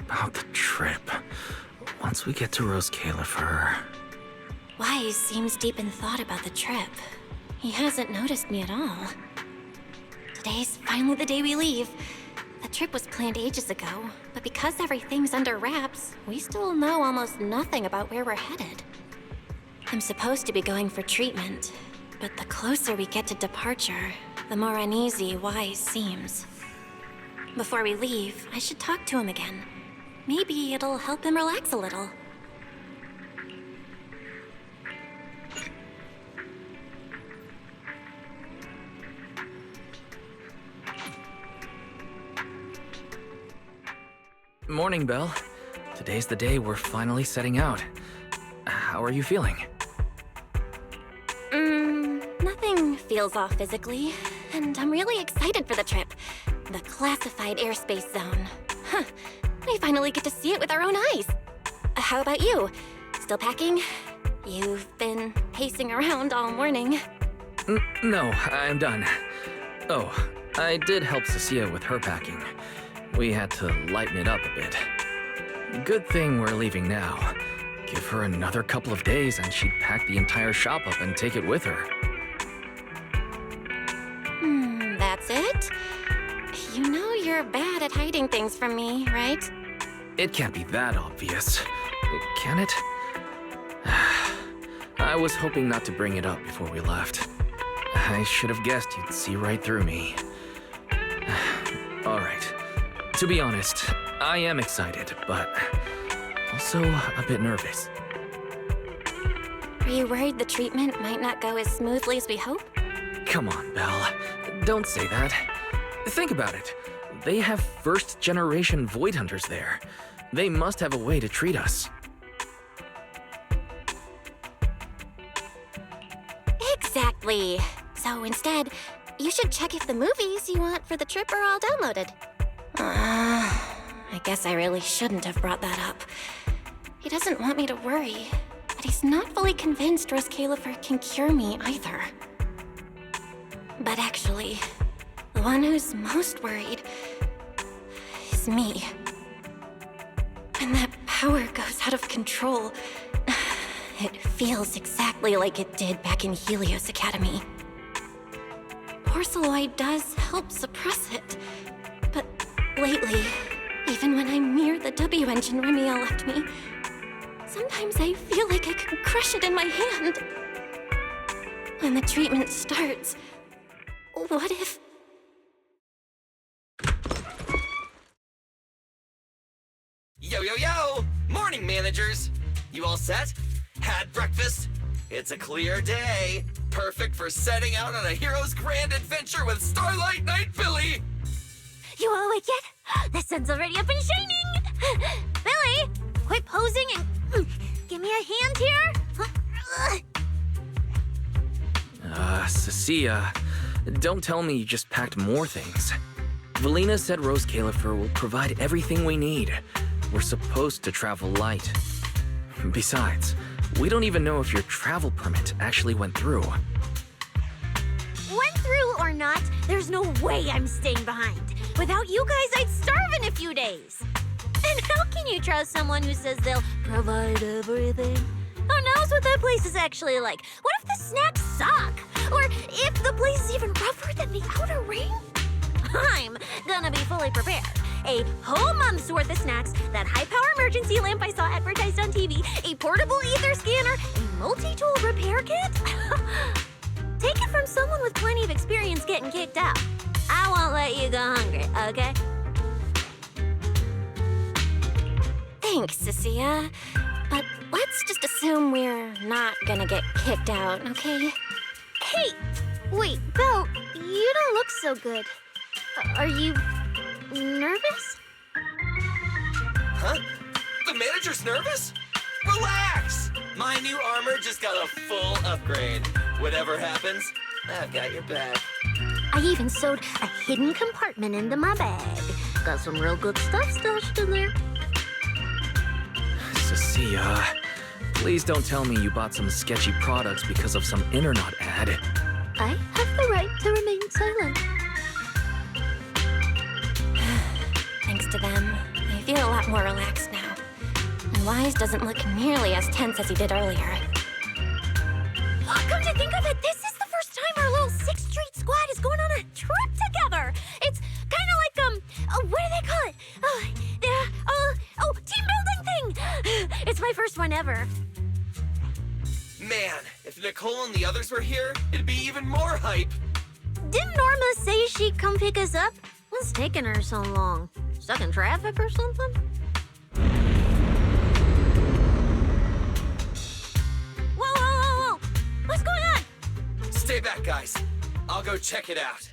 about the trip? Once we get to Roscaelifer... Wise seems deep in thought about the trip. He hasn't noticed me at all. Today's finally the day we leave. The trip was planned ages ago, but because everything's under wraps, we still know almost nothing about where we're headed. I'm supposed to be going for treatment, but the closer we get to departure, the more uneasy Wise seems. Before we leave, I should talk to him again. Maybe it'll help him relax a little. Morning, Belle. Today's the day we're finally setting out. How are you feeling? Nothing feels off physically, and I'm really excited for the trip. The classified airspace zone. Huh, we finally get to see it with our own eyes. How about you? Still packing? You've been pacing around all morning. No, I'm done. Oh, I did help Cecilia with her packing. We had to lighten it up a bit. Good thing we're leaving now. Give her another couple of days and she'd pack the entire shop up and take it with her. That's it? You know you're bad at hiding things from me, right? It can't be that obvious, can it? I was hoping not to bring it up before we left. I should have guessed you'd see right through me. All right. To be honest, I am excited, but also a bit nervous. Are you worried the treatment might not go as smoothly as we hope? Come on, Belle. Don't say that. Think about it. They have first-generation Void Hunters there. They must have a way to treat us. Exactly. So instead, you should check if the movies you want for the trip are all downloaded. I guess I really shouldn't have brought that up. He doesn't want me to worry, but he's not fully convinced Roscaelifer can cure me either. But actually, the one who's most worried is me. When that power goes out of control, it feels exactly like it did back in Helios Academy. Porceloid does help suppress it, but lately, even when I'm near the W engine Remiel left me, sometimes I feel like I could crush it in my hand. When the treatment starts, what if... Yo, yo, yo! Morning, managers! You all set? Had breakfast? It's a clear day. Perfect for setting out on a hero's grand adventure with Starlight Knight Billy! You all awake yet? The sun's already up and shining! Billy, quit posing and give me a hand here! Cecilia, don't tell me you just packed more things. Valina said Roscaelifer will provide everything we need. We're supposed to travel light. Besides, we don't even know if your travel permit actually went through. Went through or not, there's no way I'm staying behind. Without you guys, I'd starve in a few days. And how can you trust someone who says they'll provide everything? Who knows what that place is actually like? What if the snacks suck? Or if the place is even rougher than the outer ring? I'm gonna be fully prepared. A whole month's worth of snacks, that high-power emergency lamp I saw advertised on TV, a portable ether scanner, a multi-tool repair kit? Take it from someone with plenty of experience getting kicked out. I won't let you go hungry, okay? Thanks, Cecilia. But let's just assume we're not gonna get kicked out, okay? Hey! Wait, Belle, you don't look so good. Are you nervous? Huh? The manager's nervous? Relax! My new armor just got a full upgrade. Whatever happens, I've got your back. I even sewed a hidden compartment into my bag. Got some real good stuff stashed in there. Cecilia, please don't tell me you bought some sketchy products because of some internet ad. I have the right to remain silent. Thanks to them, I I feel a lot more relaxed now. And Wise doesn't look nearly as tense as he did earlier. Come to think of it, this is the first time our little 6th Street squad is going on a trip together. It's kind of like, what do they call it? Team building thing. It's my first one ever. Man, if Nicole and the others were here, it'd be even more hype. Didn't Norma say she'd come pick us up? What's taking her so long? Stuck in traffic or something? Whoa! What's going on? Stay back, guys. I'll go check it out.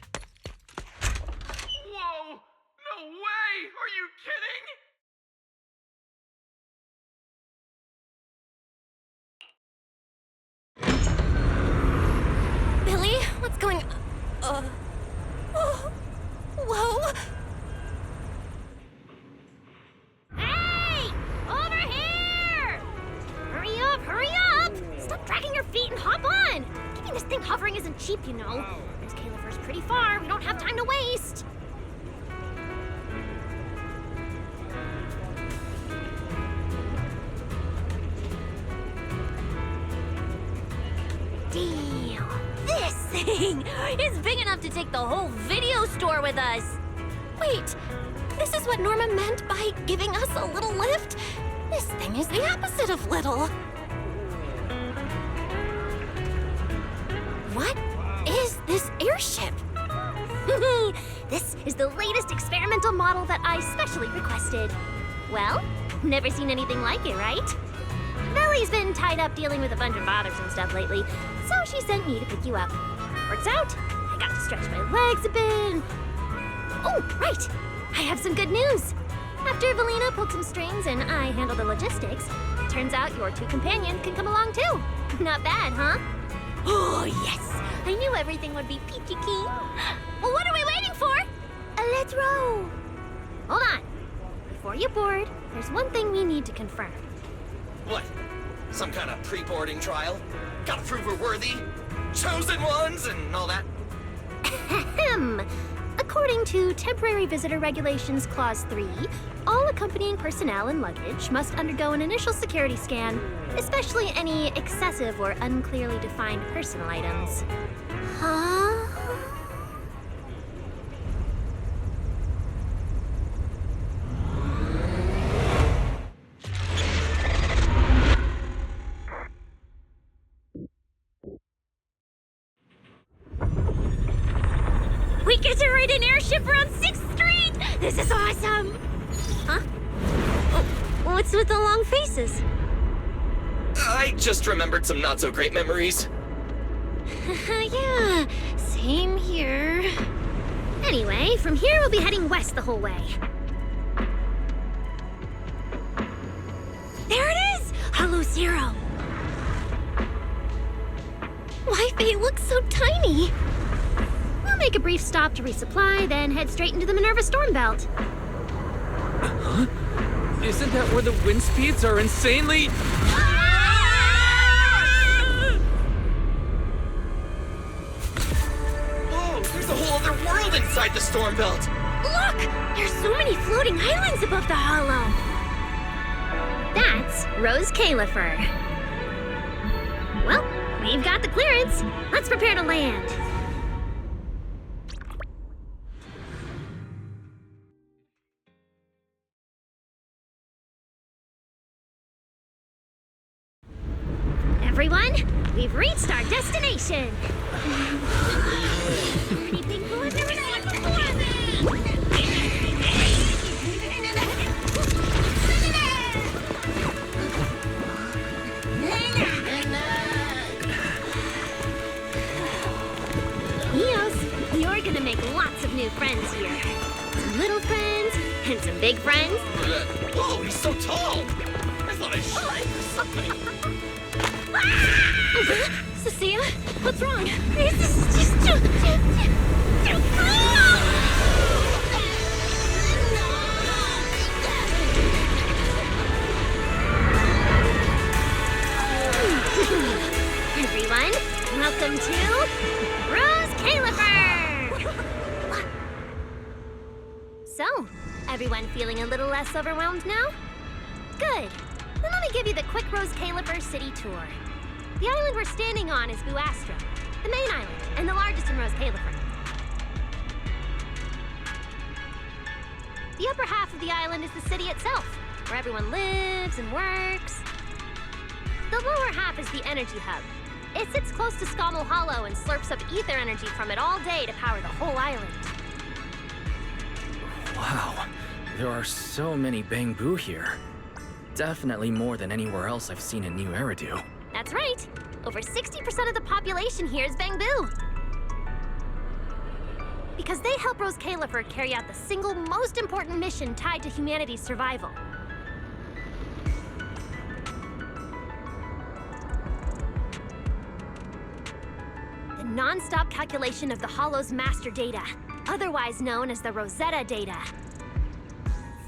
Whoa! No way! Are you kidding? Billy, what's going on? Whoa! Hey! Over here! Hurry up! Stop dragging your feet and hop on! Keeping this thing hovering isn't cheap, you know. Roscaelifer's pretty far. We don't have time to waste. Damn! This thing is big enough to take the whole video store with us. Wait, this is what Norma meant by giving us a little lift? This thing is the opposite of little. What is this airship? This is the latest experimental model that I specially requested. Well, never seen anything like it, right? Bellie's been tied up dealing with a bunch of bothers and stuff lately, so she sent me to pick you up. Works out. I got to stretch my legs a bit. Oh, right. I have some good news. After Valina pulled some strings and I handled the logistics, turns out your 2 companions can come along too. Not bad, huh? Oh, yes. I knew everything would be peachy keen. Well, what are we waiting for? Let's row. Hold on. Before you board, there's one thing we need to confirm. What? Some kind of pre-boarding trial? Gotta prove we're worthy? Chosen ones and all that? Ahem. According to Temporary Visitor Regulations Clause 3, all accompanying personnel and luggage must undergo an initial security scan, especially any excessive or unclearly defined personal items. Huh? We get to ride an airship around 6th Street! This is awesome! Huh? Oh, what's with the long faces? I just remembered some not-so-great memories. Yeah, same here. Anyway, from here we'll be heading west the whole way. There it is! Hollow Zero! Why, they look so tiny. We'll make a brief stop to resupply, then head straight into the Minerva Storm Belt. Huh? Isn't that where the wind speeds are insanely... Whoa, there's a whole other world inside the storm belt. Look! There's so many floating islands above the hollow. That's Roscaelifer. Well, we've got the clearance. Let's prepare to land. Everyone, we've reached our destination. Pretty big boys, never seen it before. Eos, you're gonna make lots of new friends here. Some little friends and some big friends. Whoa, he's so tall. I thought I shrank or something. Cecilia, what's wrong? This is just too cool! Everyone, welcome to Roscaelifer! So, Everyone feeling a little less overwhelmed now? Good. Then let me give you the quick Roscaelifer city tour. The island we're standing on is Buastro, the main island, and the largest in Roscaelifer. The upper half of the island is the city itself, where everyone lives and works. The lower half is the energy hub. It sits close to Scommel Hollow and slurps up ether energy from it all day to power the whole island. Wow, there are so many Bangbu here. Definitely more than anywhere else I've seen in New Eridu. That's right. Over 60% of the population here is Bangbu. Because they help Roscaelifer carry out the single most important mission tied to humanity's survival. The non-stop calculation of the Hollow's master data, otherwise known as the Rosetta data.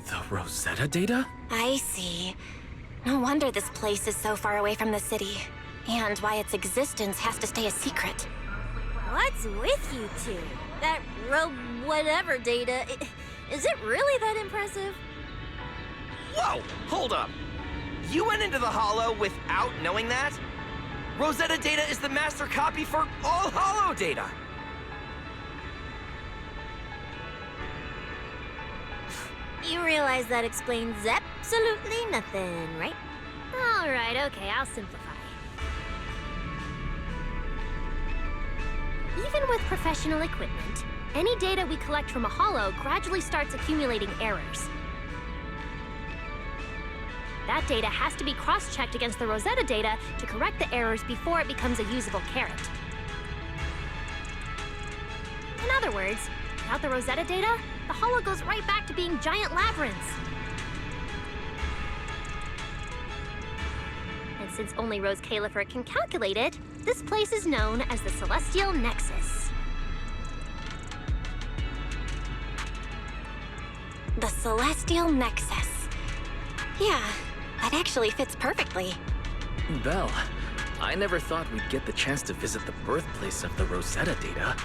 The Rosetta data? I see. No wonder this place is so far away from the city. And why its existence has to stay a secret. What's with you two? That whatever data, is it really that impressive? Whoa, hold up. You went into the Hollow without knowing that? Rosetta data is the master copy for all Hollow data. You realize that explains absolutely nothing, right? All right, okay, I'll simplify. Even with professional equipment, any data we collect from a Hollow gradually starts accumulating errors. That data has to be cross-checked against the Rosetta data to correct the errors before it becomes a usable carrot. In other words, without the Rosetta data, the Hollow goes right back to being giant labyrinths. And since only Roscaelifer can calculate it, this place is known as the Celestial Nexus. The Celestial Nexus. Yeah, that actually fits perfectly. Belle, I never thought we'd get the chance to visit the birthplace of the Rosetta data.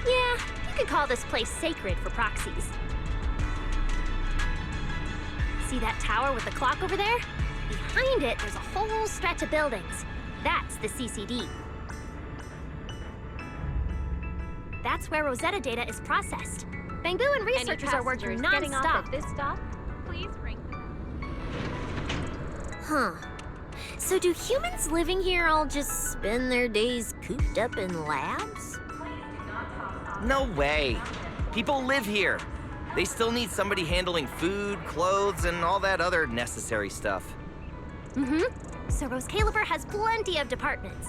Yeah, you could call this place sacred for proxies. See that tower with the clock over there? Behind it, there's a whole stretch of buildings. That's the CCD. That's where Rosetta data is processed. Bangbu and researchers are working non-stop. At this stop, please ring. Huh. So do humans living here all just spend their days cooped up in labs? No way. People live here. They still need somebody handling food, clothes, and all that other necessary stuff. So Roscaelifer has plenty of departments.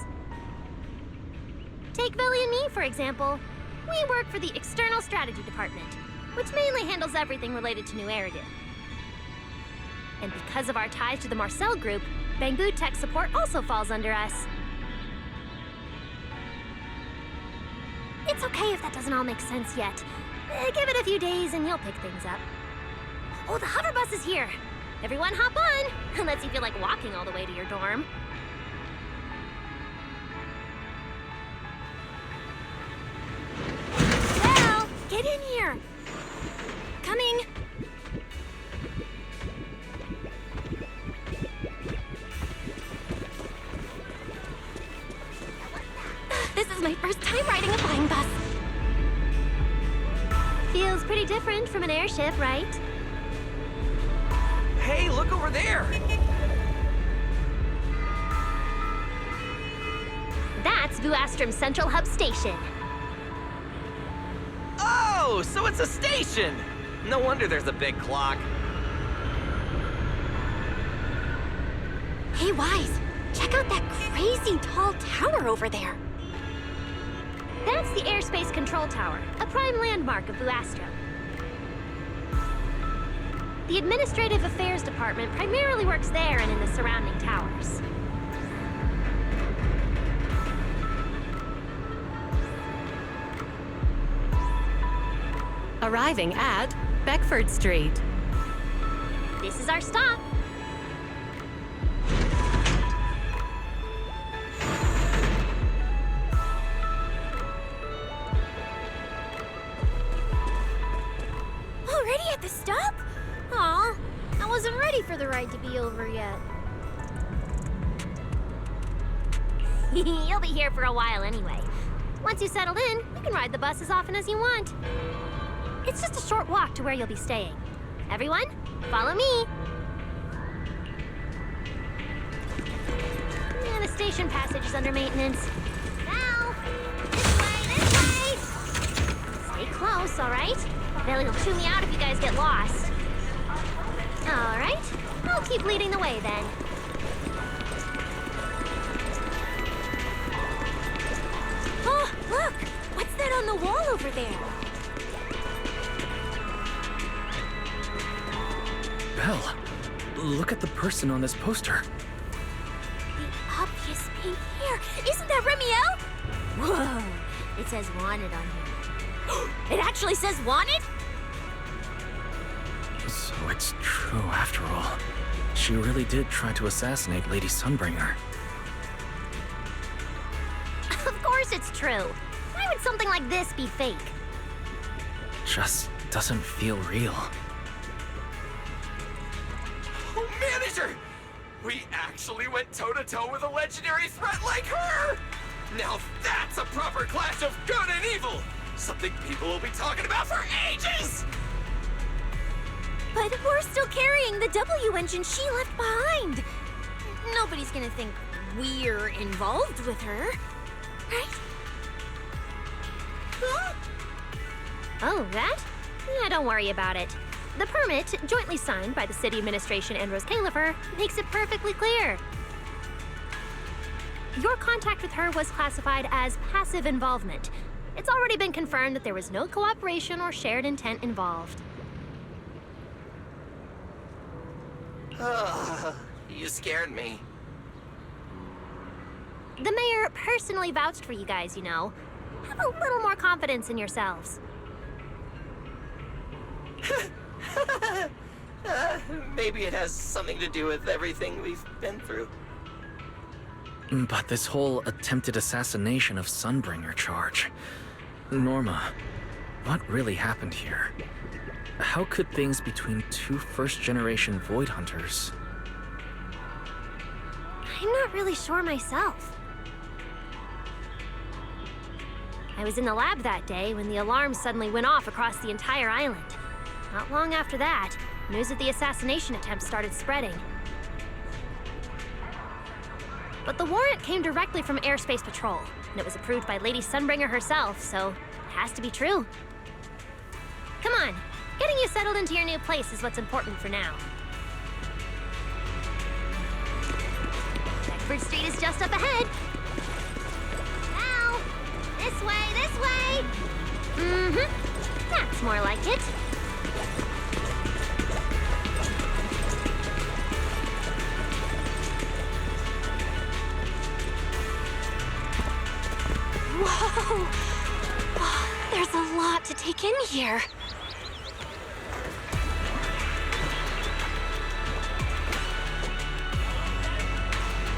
Take Velly and me, for example. We work for the External Strategy Department, which mainly handles everything related to New Eridu. And because of our ties to the Marcel Group, Bangbu Tech Support also falls under us. It's okay if that doesn't all make sense yet. Give it a few days and you'll pick things up. Oh, the hover bus is here! Everyone hop on! Unless you feel like walking all the way to your dorm. Well, get in here! Coming! This is my first time riding a flying bus. Feels pretty different from an airship, right? Hey, look over there! That's Buastrom's Central Hub Station. Oh, so it's a station! No wonder there's a big clock. Hey, Wise, check out that crazy tall tower over there. That's the Airspace Control Tower, a prime landmark of Buastro. The Administrative Affairs Department primarily works there and in the surrounding towers. Arriving at Beckford Street. This is our stop. Already at the stop? Aw, I wasn't ready for the ride to be over yet. You'll be here for a while anyway. Once you settled in, you can ride the bus as often as you want. It's just a short walk to where you'll be staying. Everyone, follow me. Yeah, the station passage is under maintenance. Now, this way! Stay close, all right? Belly will chew me out if you guys get lost. All right, I'll keep leading the way then. Oh, look! What's that on the wall over there? Belle, look at the person on this poster. The obvious pink hair. Isn't that Remiel? Whoa! It says wanted on here. It actually says wanted? So it's true after all. She really did try to assassinate Lady Sunbringer. Of course it's true. Why would something like this be fake? Just doesn't feel real. Oh, manager! We actually went toe-to-toe with a legendary threat like her! Now that's a proper clash of good and evil! Something people will be talking about for ages! But we're still carrying the W engine she left behind. Nobody's gonna think we're involved with her, right? Huh? Oh, that? Yeah, don't worry about it. The permit, jointly signed by the city administration and Roscaelifer, makes it perfectly clear. Your contact with her was classified as passive involvement. It's already been confirmed that there was no cooperation or shared intent involved. You scared me. The mayor personally vouched for you guys, you know. Have a little more confidence in yourselves. Maybe it has something to do with everything we've been through. But this whole attempted assassination of Sunbringer charge. Norma, what really happened here? How could things between two first-generation Void Hunters... I'm not really sure myself. I was in the lab that day when the alarm suddenly went off across the entire island. Not long after that, news of the assassination attempt started spreading. But the warrant came directly from Airspace Patrol, and it was approved by Lady Sunbringer herself, so it has to be true. Come on, getting you settled into your new place is what's important for now. Beckford Street is just up ahead. Now, this way, this way! Mm-hmm, that's more like it. Whoa! Oh, there's a lot to take in here.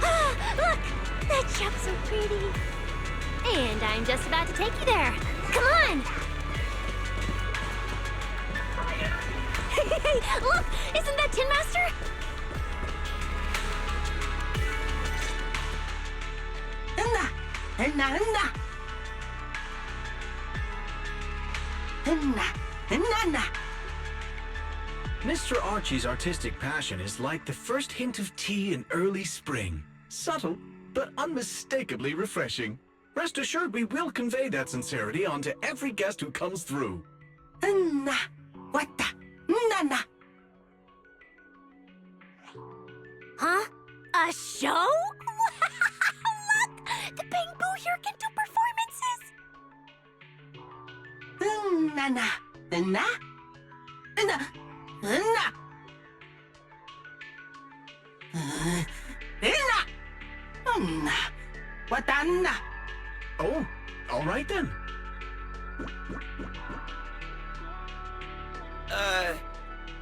Ah, look! That shop's so pretty. And I'm just about to take you there. Come on! Hey, look! Isn't that Tin Master? Mr. Archie's artistic passion is like the first hint of tea in early spring. Subtle, but unmistakably refreshing. Rest assured we will convey that sincerity onto every guest who comes through. Huh? A show? Look! The Bamboo here can do performances! Oh, all right then.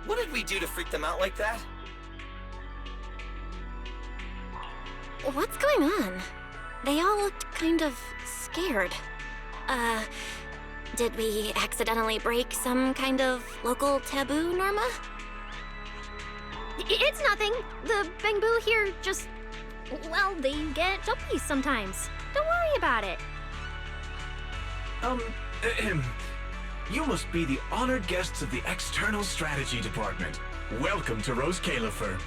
What did we do to freak them out like that? What's going on? They all looked kind of scared. Did we accidentally break some kind of local taboo, Norma? It's nothing. The Bangbu here just... well, they get jumpy sometimes. Don't worry about it. You must be the honored guests of the External Strategy Department. Welcome to Roscaelifer.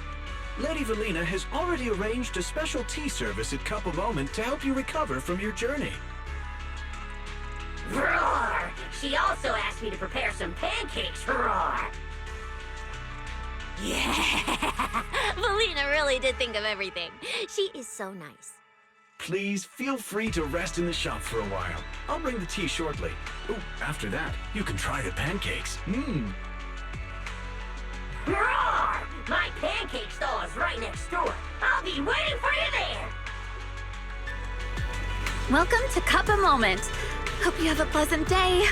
Lady Valina has already arranged a special tea service at Cup a Moment to help you recover from your journey. Roar! She also asked me to prepare some pancakes. Roar! Yeah! Valina really did think of everything. She is so nice. Please feel free to rest in the shop for a while. I'll bring the tea shortly. Oh, after that, you can try the pancakes. Roar! My pancake stall is right next door. I'll be waiting for you there! Welcome to Cup a Moment. Hope you have a pleasant day.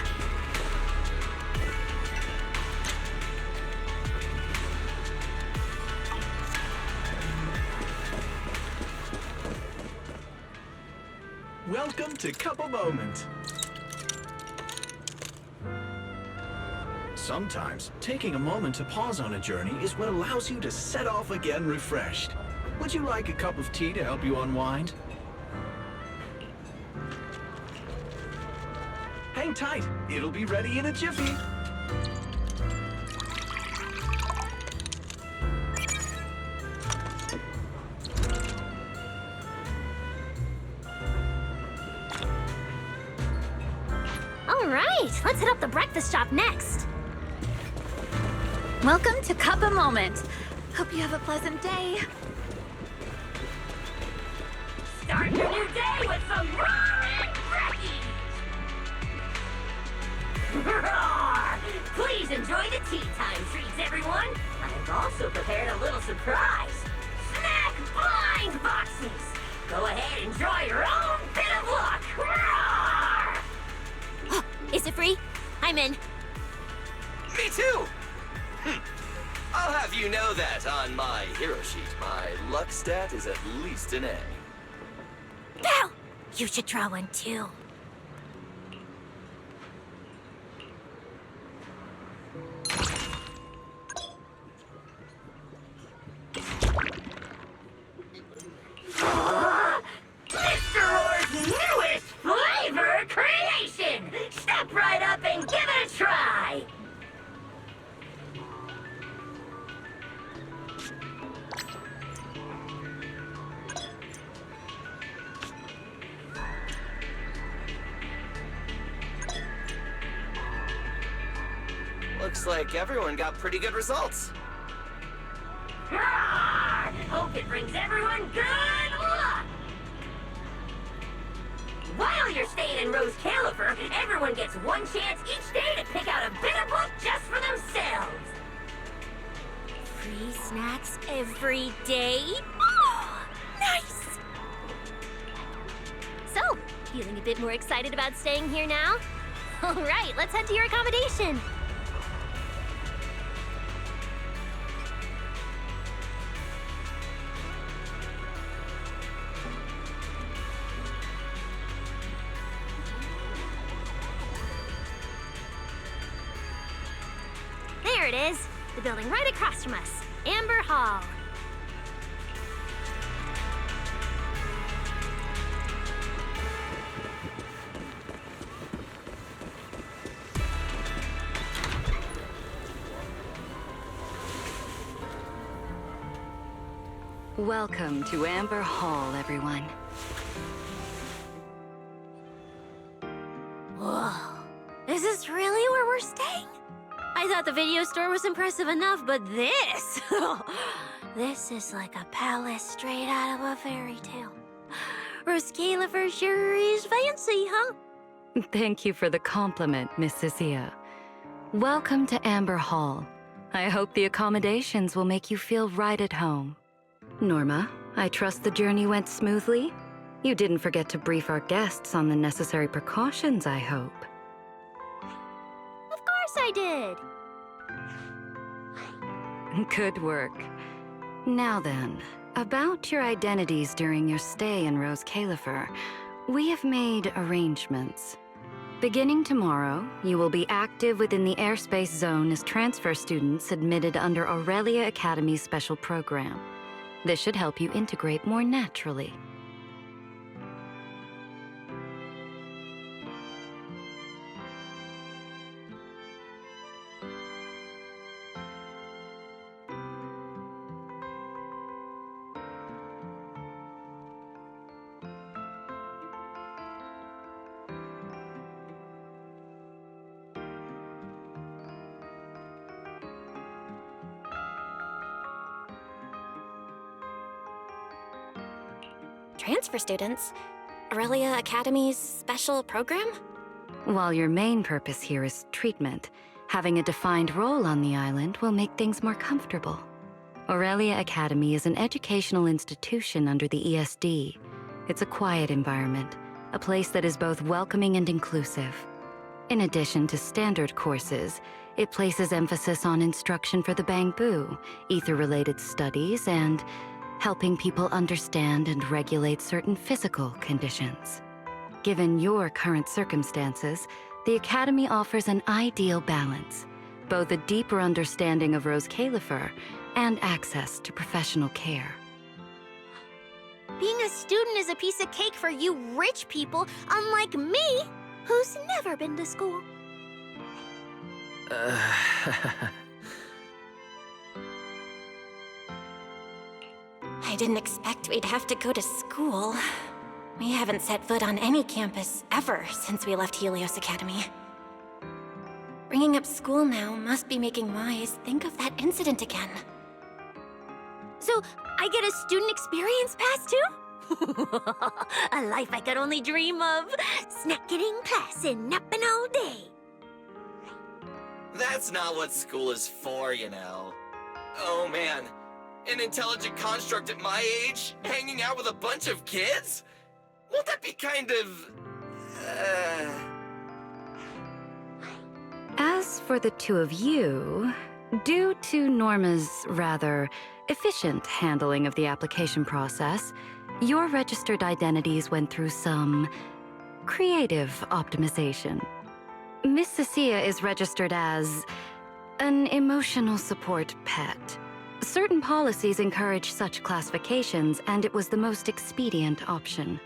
Welcome to Cup a Moment. Sometimes, taking a moment to pause on a journey is what allows you to set off again refreshed. Would you like a cup of tea to help you unwind? Hang tight, it'll be ready in a jiffy. All right, let's hit up the breakfast shop next. Welcome to Cup a Moment. Hope you have a pleasant day. Start your new day with some roaring brekkies! Roar! Please enjoy the tea time treats, everyone! I've also prepared a little surprise. Snack blind boxes! Go ahead, enjoy your own bit of luck! Roar! Is it free? I'm in. Me too! I'll have you know that on my hero sheet, my luck stat is at least an A. Belle! You should draw one too. Mr. Orr's newest flavor creation! Step right up and give it a try! Looks like everyone got pretty good results. Roar! Hope it brings everyone good luck! While you're staying in Roscaelifer, everyone gets one chance each day to pick out a bitter book just for themselves! Free snacks every day? Oh, nice! So, feeling a bit more excited about staying here now? All right, let's head to your accommodation. There it is, the building right across from us, Amber Hall. Welcome to Amber Hall, everyone. Whoa, is this really where we're staying? I thought the video store was impressive enough, but this... this is like a palace straight out of a fairy tale. Roscaelifer sure is fancy, huh? Thank you for the compliment, Miss Cecilia. Welcome to Amber Hall. I hope the accommodations will make you feel right at home. Norma, I trust the journey went smoothly? You didn't forget to brief our guests on the necessary precautions, I hope. Of course I did. Good work. Now then, about your identities during your stay in Roscaelifer, we have made arrangements. Beginning tomorrow, you will be active within the airspace zone as transfer students admitted under Aurelia Academy's special program. This should help you integrate more naturally. Transfer students? Aurelia Academy's special program? While your main purpose here is treatment, having a defined role on the island will make things more comfortable. Aurelia Academy is an educational institution under the ESD. It's a quiet environment, a place that is both welcoming and inclusive. In addition to standard courses, it places emphasis on instruction for the Bangbu, ether-related studies, and helping people understand and regulate certain physical conditions. Given your current circumstances, the Academy offers an ideal balance, both a deeper understanding of Roscaelifer and access to professional care. Being a student is a piece of cake for you rich people, unlike me, who's never been to school. I didn't expect we'd have to go to school. We haven't set foot on any campus ever since we left Helios Academy. Bringing up school now must be making Wise think of that incident again. So, I get a student experience pass too? A life I could only dream of. Snacking in class and napping all day. That's not what school is for, you know. Oh man, an intelligent construct at my age, hanging out with a bunch of kids? Won't that be kind of... As for the two of you, due to Norma's rather efficient handling of the application process, your registered identities went through some creative optimization. Miss Cecilia is registered as an emotional support pet. Certain policies encourage such classifications, and it was the most expedient option.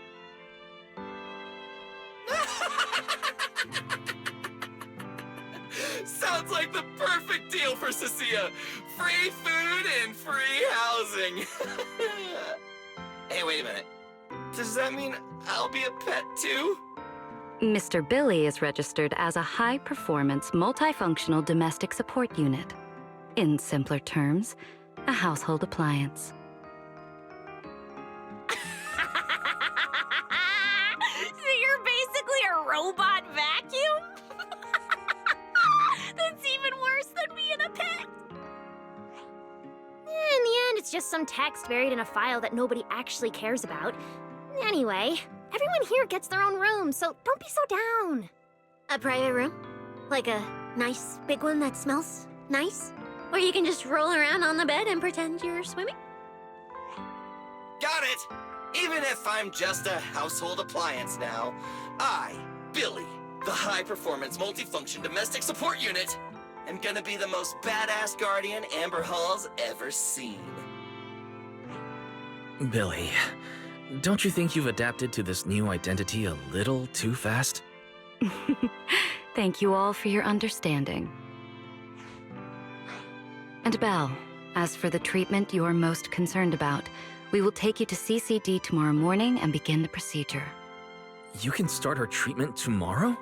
Sounds like the perfect deal for Cecilia. Free food and free housing. Hey, wait a minute. Does that mean I'll be a pet too? Mr. Billy is registered as a high-performance, multifunctional domestic support unit. In simpler terms, a household appliance. So you're basically a robot vacuum? That's even worse than being a pet. In the end, it's just some text buried in a file that nobody actually cares about. Anyway, everyone here gets their own room, so don't be so down. A private room? Like a nice big one that smells nice? Or you can just roll around on the bed and pretend you're swimming? Got it! Even if I'm just a household appliance now, I, Billy, the high-performance multifunction domestic support unit, am gonna be the most badass guardian Amber Hall's ever seen. Billy, don't you think you've adapted to this new identity a little too fast? Thank you all for your understanding. And Belle, as for the treatment you're most concerned about, we will take you to CCD tomorrow morning and begin the procedure. You can start her treatment tomorrow?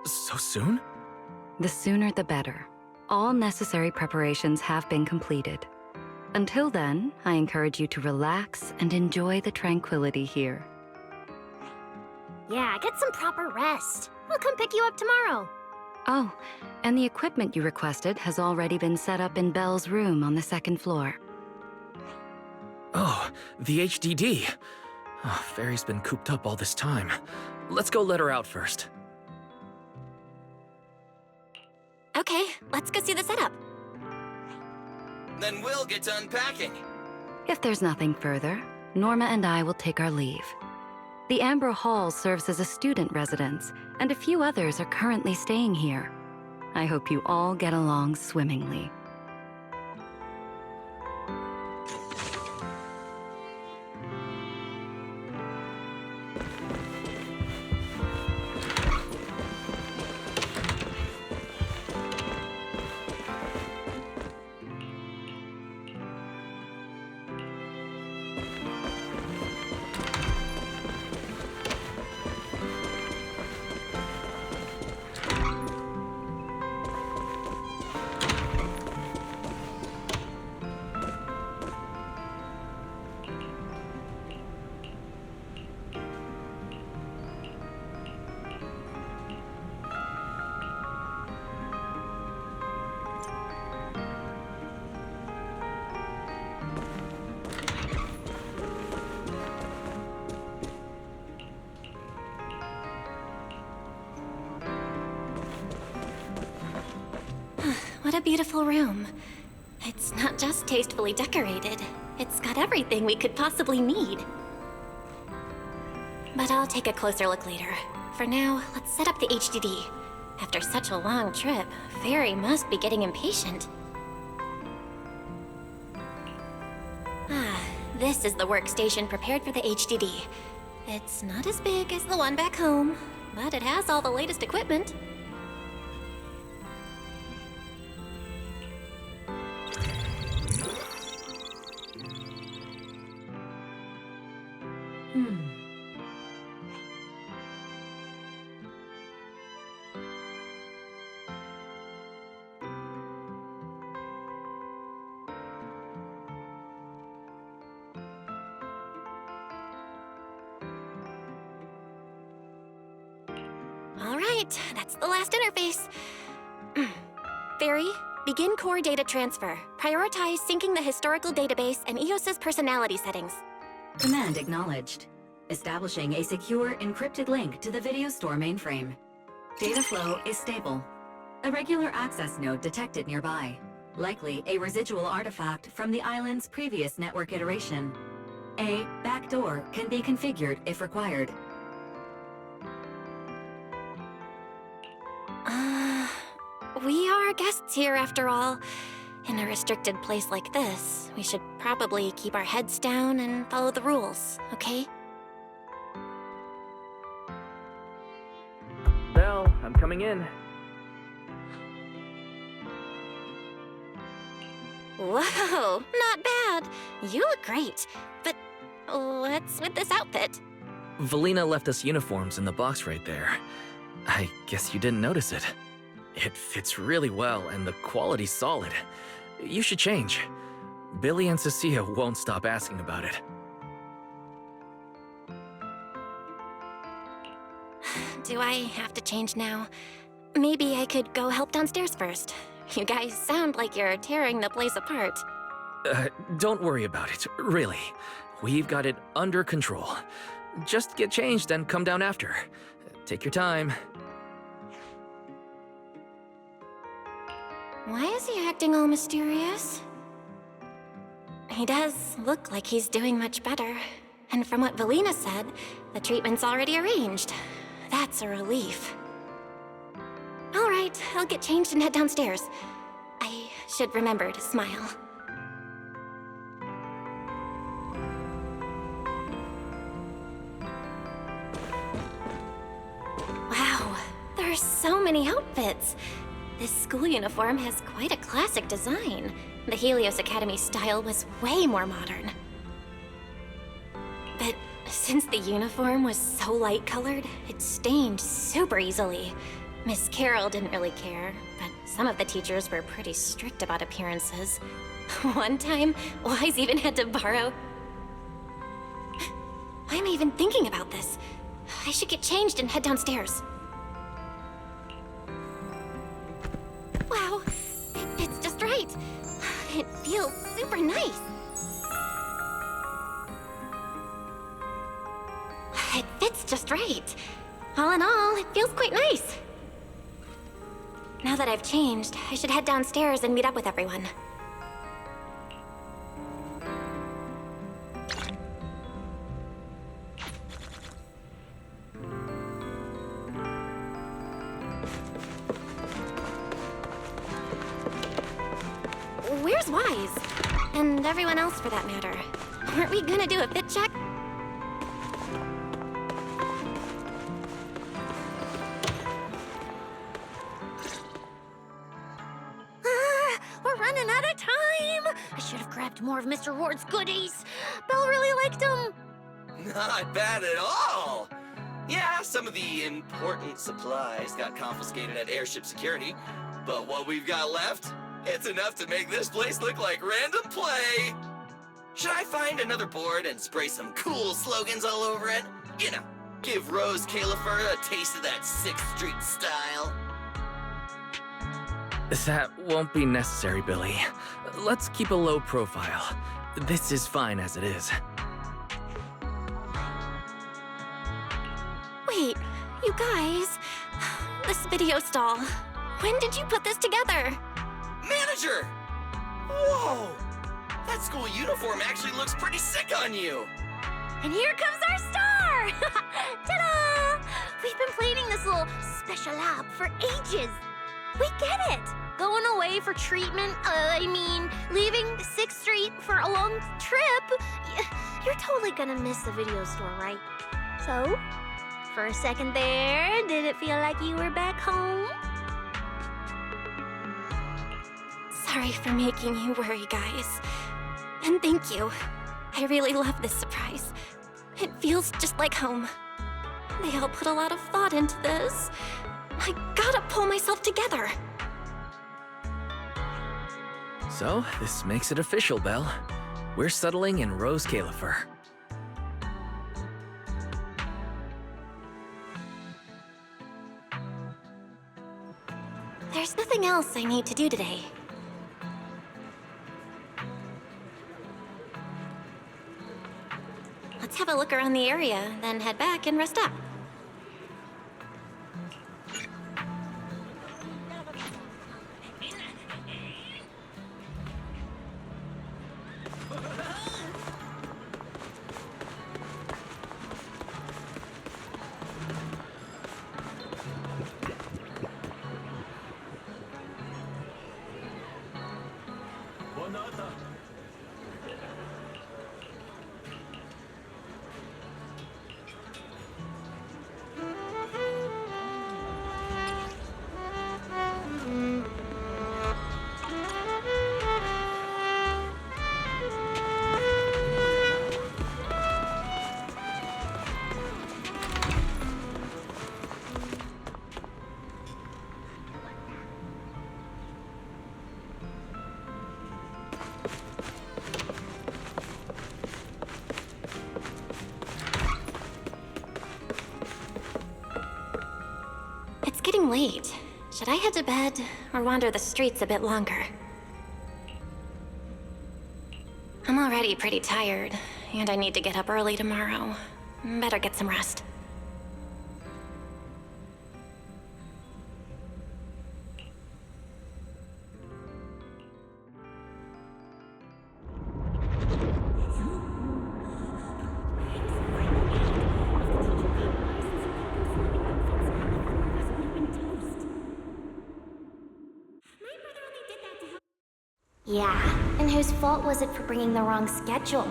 So soon? The sooner the better. All necessary preparations have been completed. Until then, I encourage you to relax and enjoy the tranquility here. Yeah, get some proper rest. We'll come pick you up tomorrow. Oh, and the equipment you requested has already been set up in Belle's room on the second floor. Oh, the HDD. Oh, Fairy's been cooped up all this time. Let's go let her out first. Okay, let's go see the setup. Then we'll get to unpacking. If there's nothing further, Norma and I will take our leave. The Amber Hall serves as a student residence, and a few others are currently staying here. I hope you all get along swimmingly. What a beautiful room. It's not just tastefully decorated, it's got everything we could possibly need. But I'll take a closer look later. For now, let's set up the HDD. After such a long trip, Fairy must be getting impatient. This is the workstation prepared for the HDD. It's not as big as the one back home, but it has all the latest equipment. Alright, that's the last interface. Fairy, begin core data transfer. Prioritize syncing the historical database and EOS's personality settings. Command acknowledged. Establishing a secure, encrypted link to the video store mainframe. Data flow is stable. A regular access node detected nearby. Likely a residual artifact from the island's previous network iteration. A backdoor can be configured if required. We are guests here after all. In a restricted place like this, we should probably keep our heads down and follow the rules, okay? Belle, I'm coming in. Whoa, not bad. You look great. But what's with this outfit? Valina left us uniforms in the box right there. I guess you didn't notice it. It fits really well and the quality's solid. You should change. Billy and Cecilia won't stop asking about it. Do I have to change now? Maybe I could go help downstairs first. You guys sound like you're tearing the place apart. Don't worry about it, really. We've got it under control. Just get changed and come down after. Take your time. Why is he acting all mysterious? He does look like he's doing much better. And from what Valina said, the treatment's already arranged. That's a relief. All right, I'll get changed and head downstairs. I should remember to smile. Wow, there are so many outfits. This school uniform has quite a classic design. The Helios Academy style was way more modern. But since the uniform was so light-colored, it stained super easily. Miss Carroll didn't really care, but some of the teachers were pretty strict about appearances. One time, Wise even had to borrow... Why am I even thinking about this? I should get changed and head downstairs. Wow, it's just right. It feels super nice. It fits just right. All in all, it feels quite nice. Now that I've changed, I should head downstairs and meet up with everyone. where's Wise? And everyone else for that matter. Aren't we gonna do a fit check? We're running out of time! I should have grabbed more of Mr. Ward's goodies. Belle really liked them. Not bad at all! Yeah, some of the important supplies got confiscated at airship security, but what we've got left, it's enough to make this place look like random play! Should I find another board and spray some cool slogans all over it? You know, give Roscaelifer a taste of that 6th Street style. That won't be necessary, Billy. Let's keep a low profile. This is fine as it is. Wait, you guys. This video stall. When did you put this together? Manager! Whoa! That school uniform actually looks pretty sick on you! And here comes our star! Ta-da! We've been planning this little special lab for ages. We get it! Going away for treatment, leaving 6th Street for a long trip. You're totally gonna miss the video store, right? So, for a second there, did it feel like you were back home? Sorry for making you worry, guys. And thank you. I really love this surprise. It feels just like home. They all put a lot of thought into this. I gotta pull myself together. So, this makes it official, Belle. We're settling in Roscaelifer. There's nothing else I need to do today. Let's have a look around the area, then head back and rest up. It's getting late. Should I head to bed or wander the streets a bit longer? I'm already pretty tired, and I need to get up early tomorrow. Better get some rest. Yeah, and whose fault was it for bringing the wrong schedule?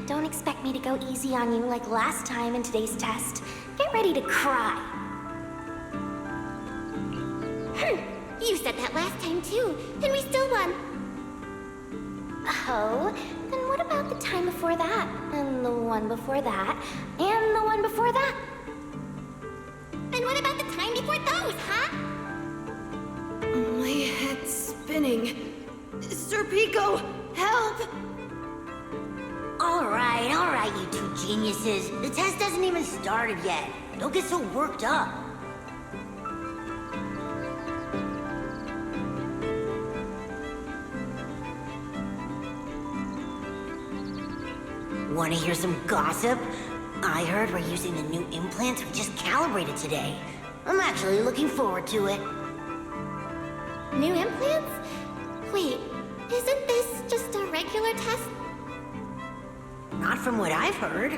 Don't expect me to go easy on you like last time in today's test. Get ready to cry. You said that last time too, and we still won. Oh, then what about the time before that? And the one before that? And the one before that? And what about the time before those, huh? My head's spinning. Sir Pico, help! All right, you two geniuses. The test hasn't even started yet. Don't get so worked up. Want to hear some gossip? I heard we're using the new implants we just calibrated today. I'm actually looking forward to it. New implants? Wait, isn't this just a regular test? Not from what I've heard.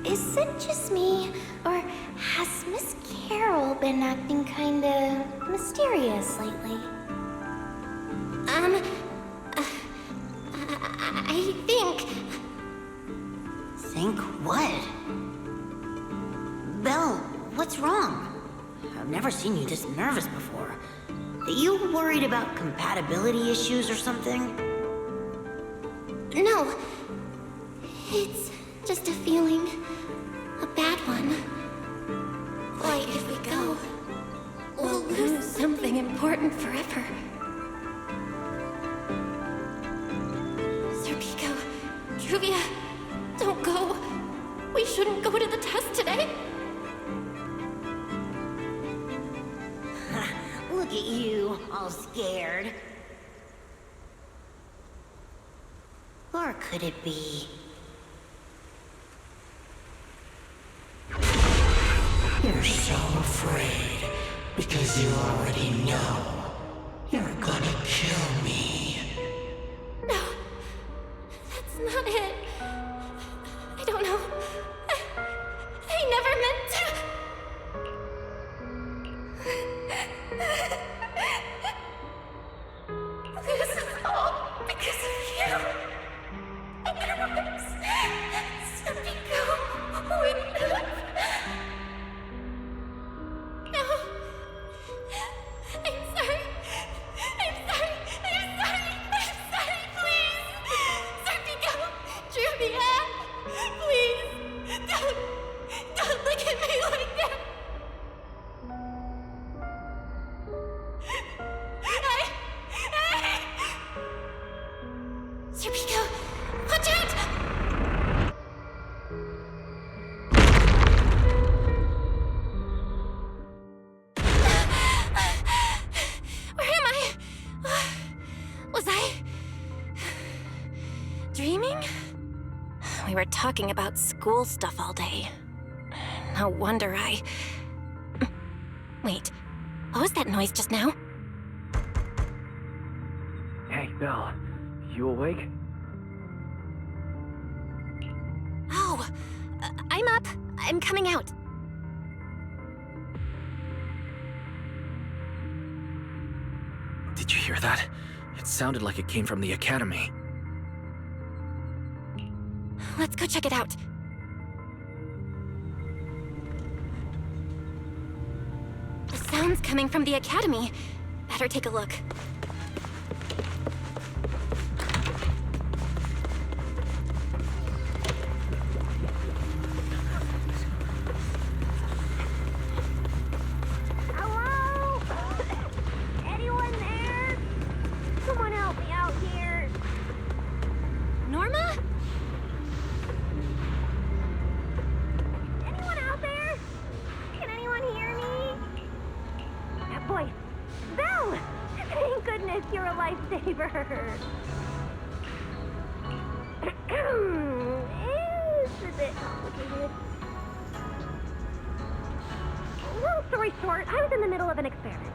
Is it just me, or has Miss Carol been acting kinda mysterious lately? I think... Think what? Belle, what's wrong? I've never seen you this nervous before. Are you worried about compatibility issues or something? No. It's just a feeling. A bad one. Like if we go, we'll lose something important forever. Serpico, Truvia, don't go. We shouldn't go to the test today. Look at you, all scared. Or could it be... You're so afraid because you already know you're gonna kill me. No, that's not it. I don't know. I never meant to. This is all because of you. And your lips. Serpico would live. No. I'm sorry. I'm sorry. I'm sorry. I'm sorry. Please. Serpico. Truvia. Please. Don't look at me like that. Serpico, watch out! Where am I? Was I dreaming? We were talking about school stuff all day. No wonder I... Wait, what was that noise just now? Hey, Belle. You awake? Oh, I'm up. I'm coming out. Did you hear that? It sounded like it came from the academy. Let's go check it out. The sound's coming from the academy. Better take a look. Hello? Anyone there? Someone help me out here. Norma? Anyone out there? Can anyone hear me? That voice. Belle! Thank goodness you're a lifesaver. It's a bit complicated. Long story short, I was in the middle of an experiment.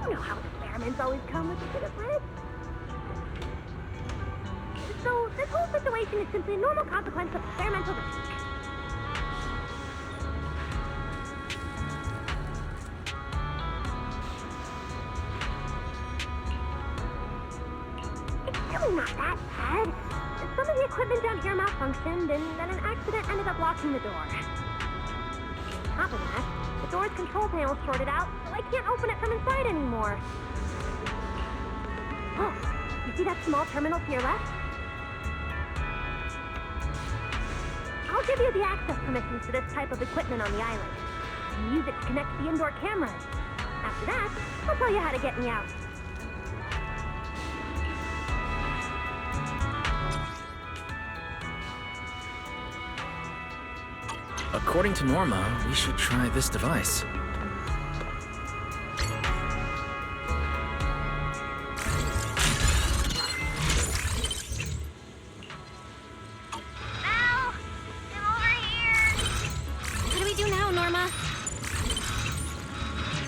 You know how experiments always come with a bit of risk. So this whole situation is simply a normal consequence of experimental risk. It's really not that bad. Some of the equipment down here malfunctioned, and then an accident ended up locking the door. On top of that, the door's control panel shorted out, so I can't open it from inside anymore. Oh, you see that small terminal to your left? I'll give you the access permissions for this type of equipment on the island. You can use it to connect to the indoor cameras. After that, I'll tell you how to get me out. According to Norma, we should try this device. What do we do now, Norma?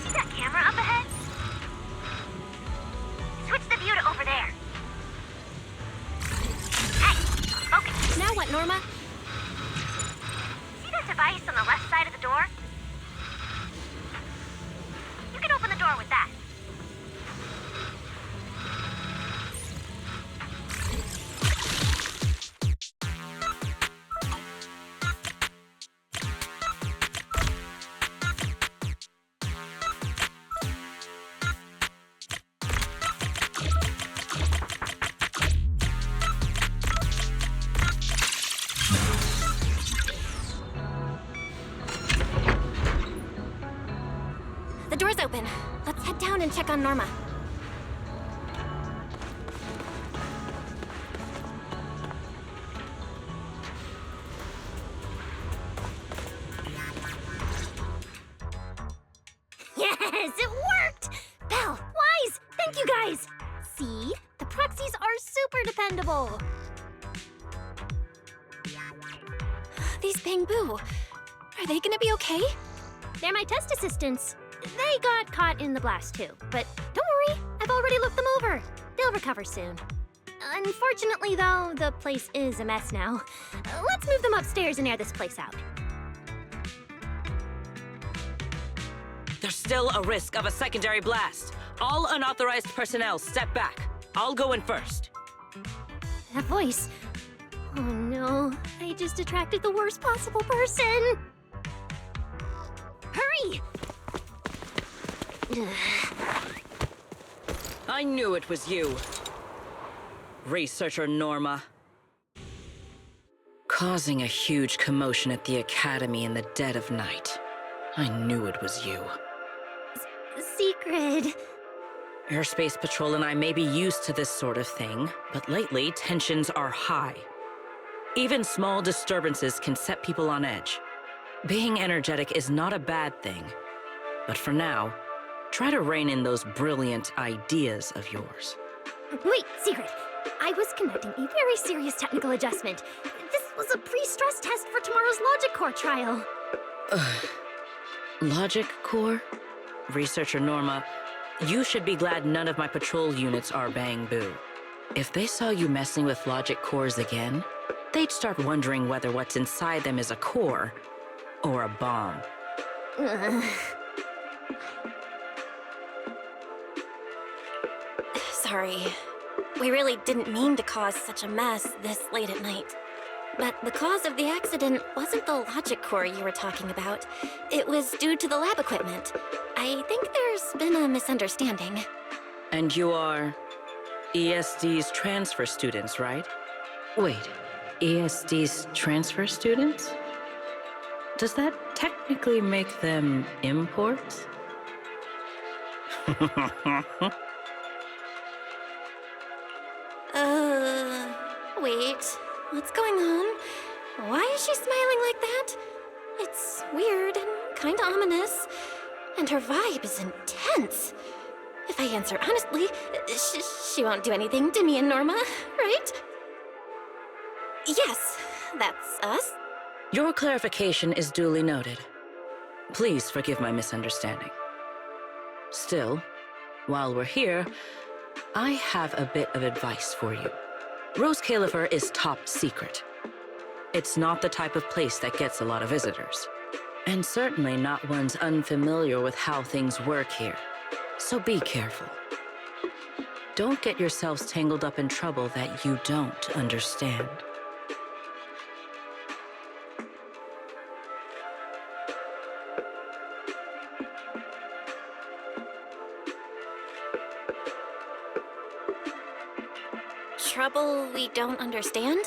See that camera up ahead? Switch the view to over there. Hey, focus. Now what, Norma? See that device on the left side of the door? You can open the door with that. and check on Norma. Yes, it worked! Belle, Wise, thank you guys! See? The proxies are super dependable. These Bangbu, are they gonna be okay? They're my test assistants. They got caught in the blast too, but don't worry, I've already looked them over. They'll recover soon. Unfortunately though, the place is a mess now. Let's move them upstairs and air this place out. There's still a risk of a secondary blast. All unauthorized personnel, step back. I'll go in first. That voice. Oh no, I just attracted the worst possible person. Hurry! I knew it was you. Researcher Norma. Causing a huge commotion at the Academy in the dead of night. I knew it was you. Sigrid. Airspace Patrol and I may be used to this sort of thing, but lately tensions are high. Even small disturbances can set people on edge. Being energetic is not a bad thing, but for now, try to rein in those brilliant ideas of yours. Wait, Sigrid. I was conducting a very serious technical adjustment. This was a pre-stress test for tomorrow's Logic Core trial. Logic Core? Researcher Norma, you should be glad none of my patrol units are Bangbu. If they saw you messing with Logic Cores again, they'd start wondering whether what's inside them is a core or a bomb. Sorry. We really didn't mean to cause such a mess this late at night. But the cause of the accident wasn't the logic core you were talking about. It was due to the lab equipment. I think there's been a misunderstanding. And you are ESD's transfer students, right? Wait, ESD's transfer students? Does that technically make them imports? Wait. What's going on? Why is she smiling like that? It's weird and kinda ominous. And her vibe is intense. If I answer honestly, she won't do anything to me and Norma, right? Yes, that's us. Your clarification is duly noted. Please forgive my misunderstanding. Still, while we're here, I have a bit of advice for you. Roscaelifer is top secret. It's not the type of place that gets a lot of visitors. And certainly not ones unfamiliar with how things work here. So be careful. Don't get yourselves tangled up in trouble that you don't understand. Trouble we don't understand?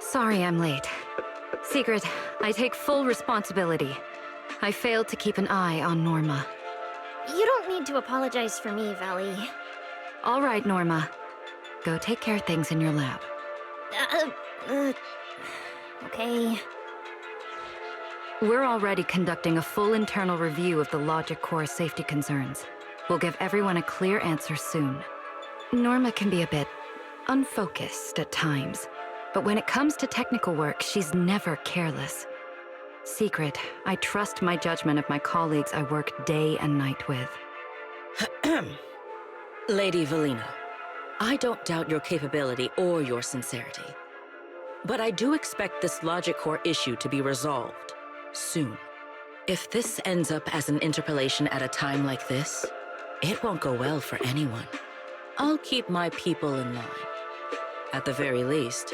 Sorry I'm late. Sigrid, I take full responsibility. I failed to keep an eye on Norma. You don't need to apologize for me, Valley. All right, Norma. Go take care of things in your lab. Okay. We're already conducting a full internal review of the Logic Core safety concerns. We'll give everyone a clear answer soon. Norma can be a bit unfocused at times, but when it comes to technical work, she's never careless. Sigrid, I trust my judgment of my colleagues I work day and night with. Lady Valina, I don't doubt your capability or your sincerity. But I do expect this Logic Core issue to be resolved soon. If this ends up as an interpolation at a time like this, it won't go well for anyone. I'll keep my people in line. At the very least,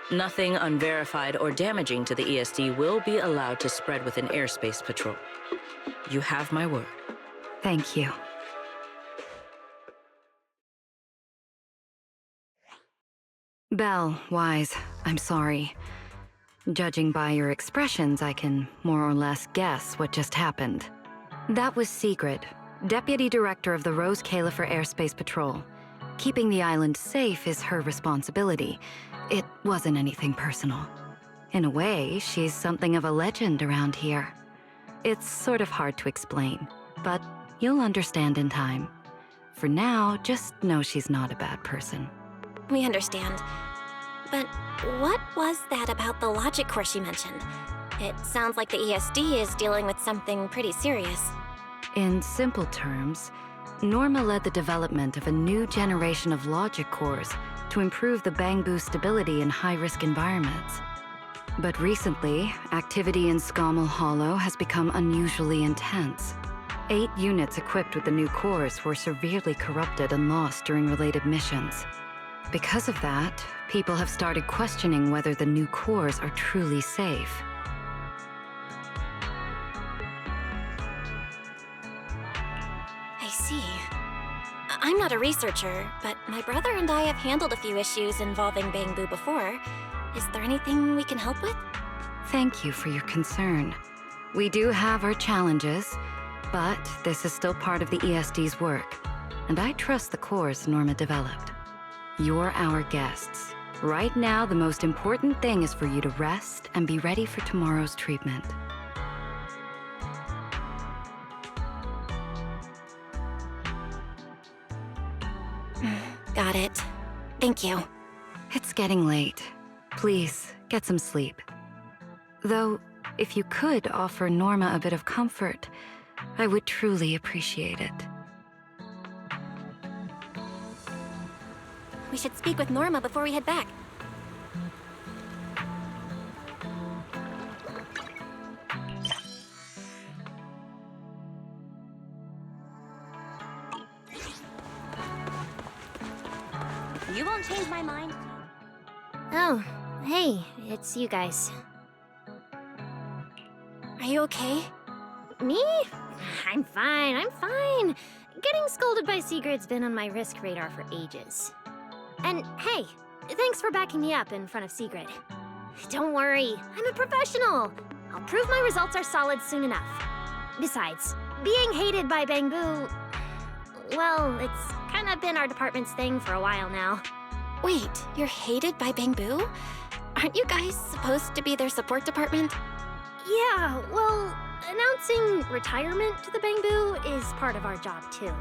nothing unverified or damaging to the ESD will be allowed to spread within Airspace Patrol. You have my word. Thank you. Belle, Wise, I'm sorry. Judging by your expressions, I can more or less guess what just happened. That was Sigrid, Deputy Director of the Roscaelifer Airspace Patrol. Keeping the island safe is her responsibility. It wasn't anything personal. In a way, she's something of a legend around here. It's sort of hard to explain, but you'll understand in time. For now, just know she's not a bad person. We understand. But what was that about the logic course you mentioned? It sounds like the ESD is dealing with something pretty serious. In simple terms, Norma led the development of a new generation of logic cores to improve the Bangbu stability in high-risk environments. But recently, activity in Scommel Hollow has become unusually intense. 8 units equipped with the new cores were severely corrupted and lost during related missions. Because of that, people have started questioning whether the new cores are truly safe. I see. I'm not a researcher, but my brother and I have handled a few issues involving Bangbu before. Is there anything we can help with? Thank you for your concern. We do have our challenges, but this is still part of the ESD's work, and I trust the cores Norma developed. You're our guests. Right now, the most important thing is for you to rest and be ready for tomorrow's treatment. Got it. Thank you. It's getting late. Please, get some sleep. Though, if you could offer Norma a bit of comfort, I would truly appreciate it. We should speak with Norma before we head back. You won't change my mind. Oh, hey, it's you guys. Are you okay? Me? I'm fine, I'm fine. Getting scolded by Sigrid's been on my risk radar for ages. And hey, thanks for backing me up in front of Sigrid. Don't worry, I'm a professional. I'll prove my results are solid soon enough. Besides, being hated by Bangbu, well, it's kind of been our department's thing for a while now. Wait, you're hated by Bangbu? Aren't you guys supposed to be their support department? Yeah, well, announcing retirement to the Bangbu is part of our job too.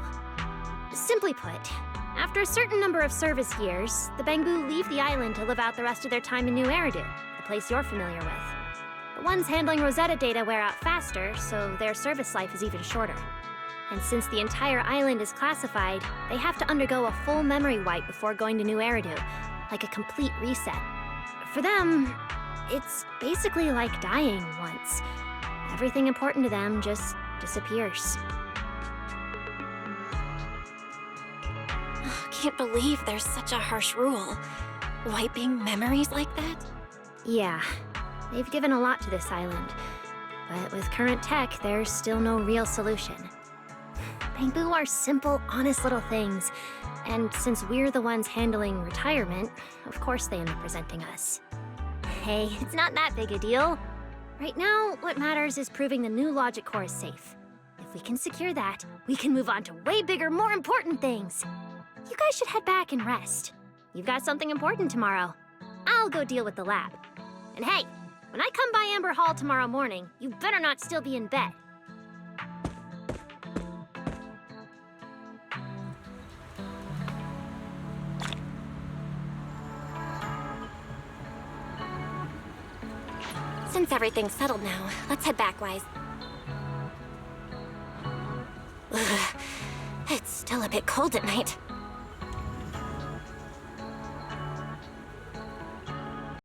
Simply put, after a certain number of service years, the Bangbu leave the island to live out the rest of their time in New Eridu, the place you're familiar with. The ones handling Rosetta data wear out faster, so their service life is even shorter. And since the entire island is classified, they have to undergo a full memory wipe before going to New Eridu, like a complete reset. For them, it's basically like dying once. Everything important to them just disappears. Can't believe there's such a harsh rule. Wiping memories like that? Yeah, they've given a lot to this island. But with current tech, there's still no real solution. Bangbu are simple, honest little things. And since we're the ones handling retirement, of course they end up presenting us. Hey, it's not that big a deal. Right now, what matters is proving the new logic core is safe. If we can secure that, we can move on to way bigger, more important things. You guys should head back and rest. You've got something important tomorrow. I'll go deal with the lab. And hey, when I come by Amber Hall tomorrow morning, you better not still be in bed. Since everything's settled now, let's head back, Wise. Ugh, it's still a bit cold at night.